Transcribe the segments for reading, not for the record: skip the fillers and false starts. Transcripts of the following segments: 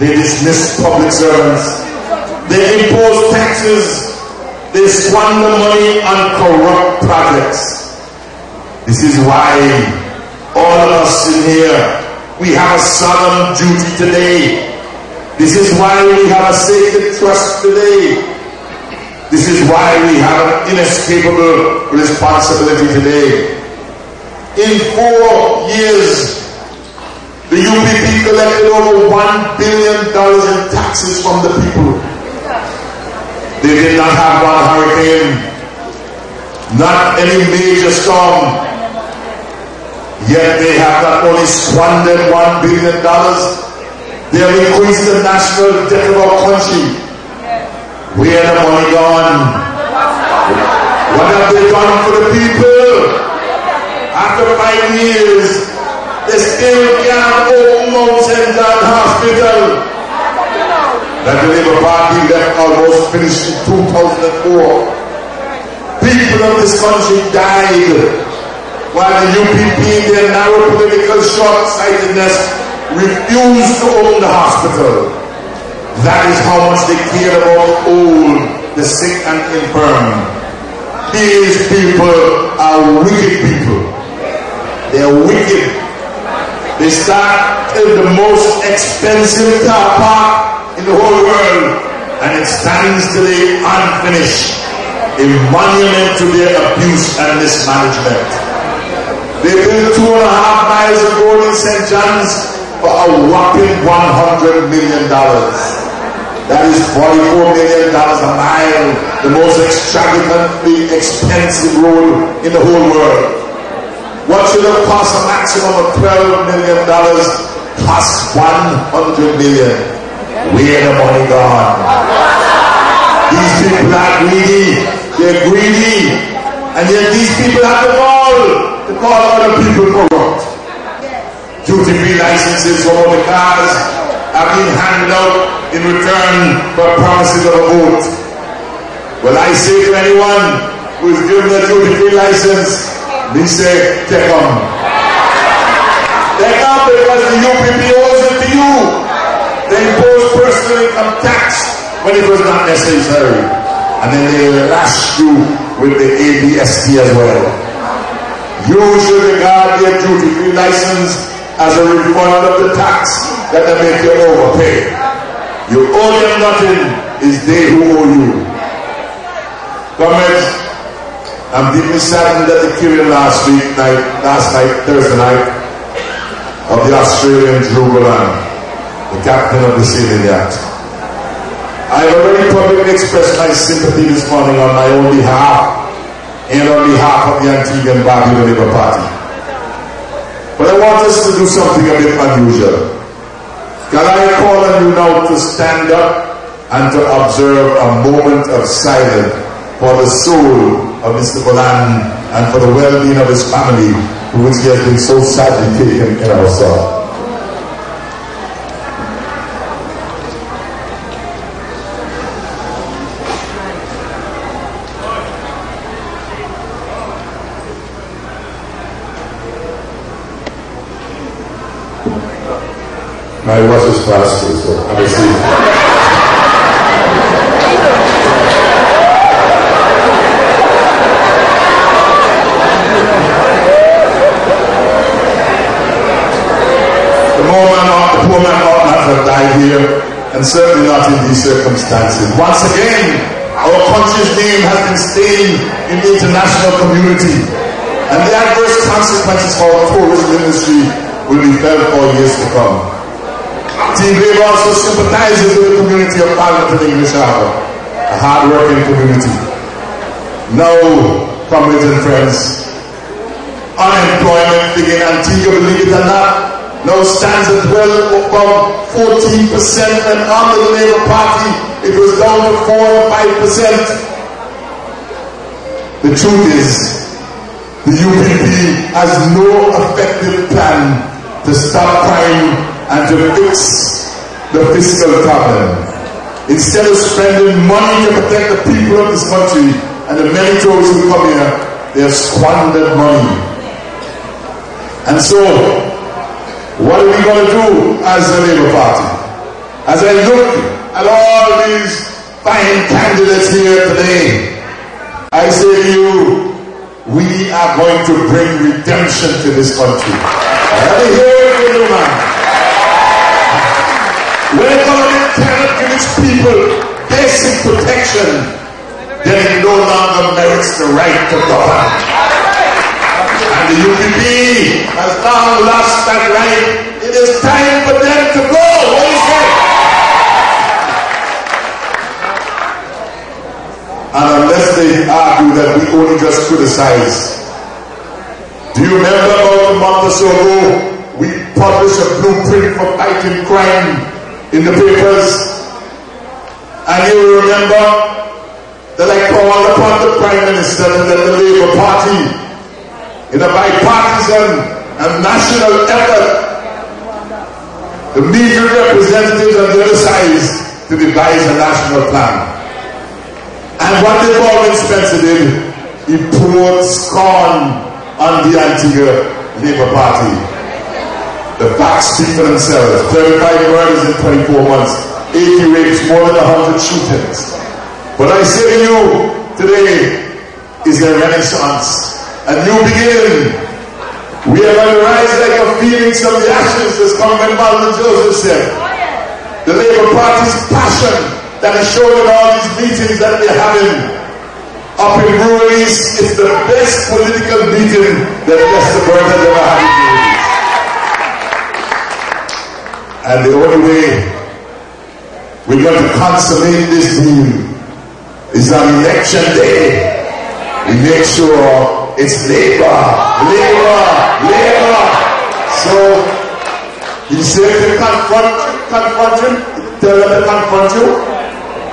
They dismiss public servants. They impose taxes. They squander money on corrupt projects. This is why all of us in here, we have a solemn duty today. This is why we have a sacred trust today. This is why we have an inescapable responsibility today. In 4 years, the UPP collected over $1 billion in taxes from the people. They did not have one hurricane, not any major storm, yet they have not only squandered $1 billion, they have increased the national debt of our country. Where the money gone? What have they done for the people? After 5 years, they still can't open Mount St. John Hospital that the Labour Party left almost finished in 2004. People of this country died while the UPP, in their narrow political short-sightedness, refused to open the hospital. That is how much they care about the old, the sick and infirm. These people are wicked people. They are wicked. They start in the most expensive car park in the whole world, and it stands today unfinished, a monument to their abuse and mismanagement. They built 2.5 miles of road in St. John's for a whopping $100 million. That is $44 million a mile, the most extravagantly expensive road in the whole world. What should have cost a maximum of $12 million cost $100 million. Where the money gone? These people are greedy. They're greedy. And yet these people have the gall to call other people corrupt. Duty-free licenses for all the cars have been handed out in return for promises of a vote. Well, I say to anyone who is given a duty-free license, we say, take on. Take on because the UPP owes it to you. They impose personal income tax when it was not necessary. And then they lash you with the ABST as well. You should regard their duty-free license as a refund of the tax that they make you overpay. You owe them nothing, it's they who owe you. Comrades, I'm deeply saddened that the killing last night, Thursday night, of the Australian Drew Golan, the captain of the sailing yacht. I have already publicly expressed my sympathy this morning on my own behalf and on behalf of the Antigua and Barbuda Labour Party. But I want us to do something a bit unusual. Can I call on you now to stand up and to observe a moment of silence for the soul of Mr. Golan and for the well-being of his family, to which he has been so sadly taken in our sorrow. My watch is fast too, so I will see. The poor man ought not to have died here, and certainly not in these circumstances. Once again, our country's name has been stained in the international community, and the adverse consequences for our tourism industry will be felt for years to come. Team Labour also sympathizes with the community of Parliament and English Harbour, a hard-working community. Now, comrades and friends, unemployment figure in Antigua, believe it or not, now stands at well above 14%, and under the Labour Party it was down to 4 or 5%. The truth is, the UPP has no effective plan to stop crime and to fix the fiscal problem. Instead of spending money to protect the people of this country and the many tourists who come here, they have squandered money. And so, what are we going to do as the Labour Party? As I look at all these fine candidates here today, I say to you, we are going to bring redemption to this country. Let me hear it from you, man. When a government cannot give its people basic protection, then it no longer merits the right to govern. And the UPP has now lost that right. It is time for them to go. What do you say? And unless they argue that we only just criticize. Do you remember about a month or so ago, we published a blueprint for fighting crime in the papers? And you remember that I called upon the Prime Minister and the Labour Party in a bipartisan and national effort, the media representatives on the other side, to devise a national plan. And what the Baldwin Spencer did, he poured scorn on the Antigua Labour Party. The facts speak for themselves. 35 murders in 24 months, 80 rapes, more than 100 shootings. But I say to you, today is a renaissance, a new beginning. We are going to rise like a phoenix from the ashes, as Congressman Martin Joseph said. The Labour Party's passion that is shown in all these meetings that we're having up in rural East, it's the best political meeting that Lester Bird has ever had in rural East. And the only way we're going to consummate this deal is on election day. We make sure it's Labour, Labour, Labour. So he said to confront him, tell them to confront you.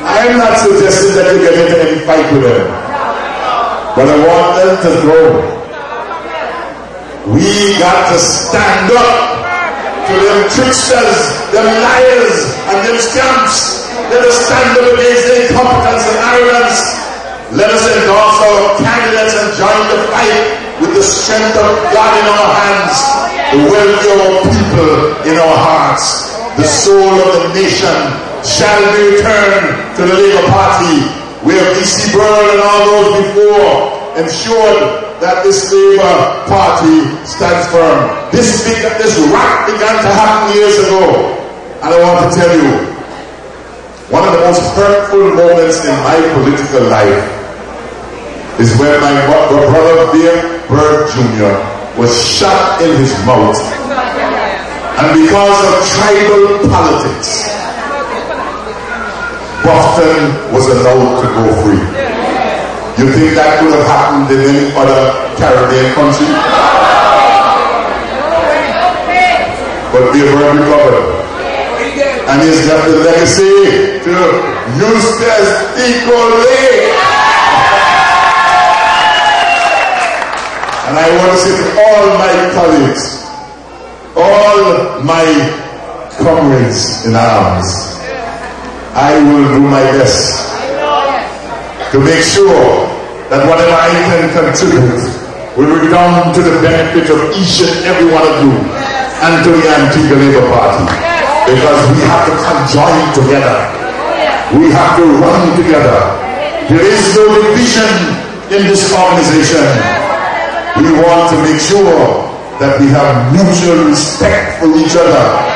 I am not suggesting that you get into any fight with them, but I want them to go. We got to stand up to them tricksters, them liars, and them scamps. Let us stand up against their incompetence and arrogance. Let us endorse our candidates and join the fight with the strength of God in our hands, the welfare of our people in our hearts. The soul of the nation shall be returned to the Labour Party, where B.C. Burrell and all those before ensured that this Labour Party stands firm. This rot began to happen years ago, and I want to tell you, one of the most hurtful moments in my political life is when my brother Bird Jr. was shot in his mouth, and because of tribal politics, Boston was allowed to go free. You think that would have happened in any other Caribbean country? But Bird recovered. And he's got the legacy to Eustace equally. And I want to say to all my colleagues, all my comrades in arms, I will do my best to make sure that whatever I can contribute will redound to the benefit of each and every one of you and to the Antigua Labour Party. Because we have to conjoin together. We have to run together. There is no division in this organization. We want to make sure that we have mutual respect for each other.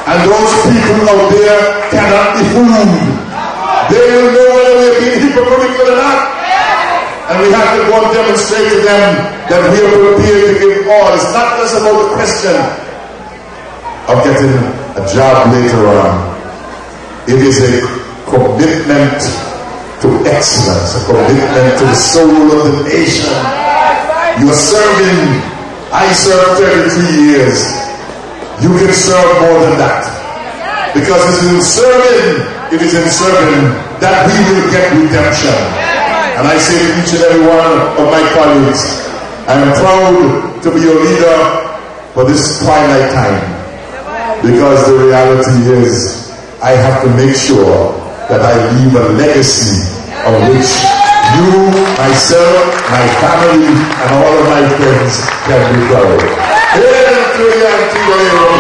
And those people out there cannot be fooled. They will know whether we are being hypocritical or not. And we have to go and demonstrate to them that we are prepared to give all. It's not just about the question of getting a job later on. It is a commitment to excellence, a commitment to the soul of the nation. You are serving. I served 33 years. You can serve more than that. Because it is in serving that we will get redemption. And I say to each and every one of my colleagues, I am proud to be your leader for this twilight time. Because the reality is, I have to make sure that I leave a legacy of which you, myself, my family, and all of my friends can be proud. Hail to the Antigua!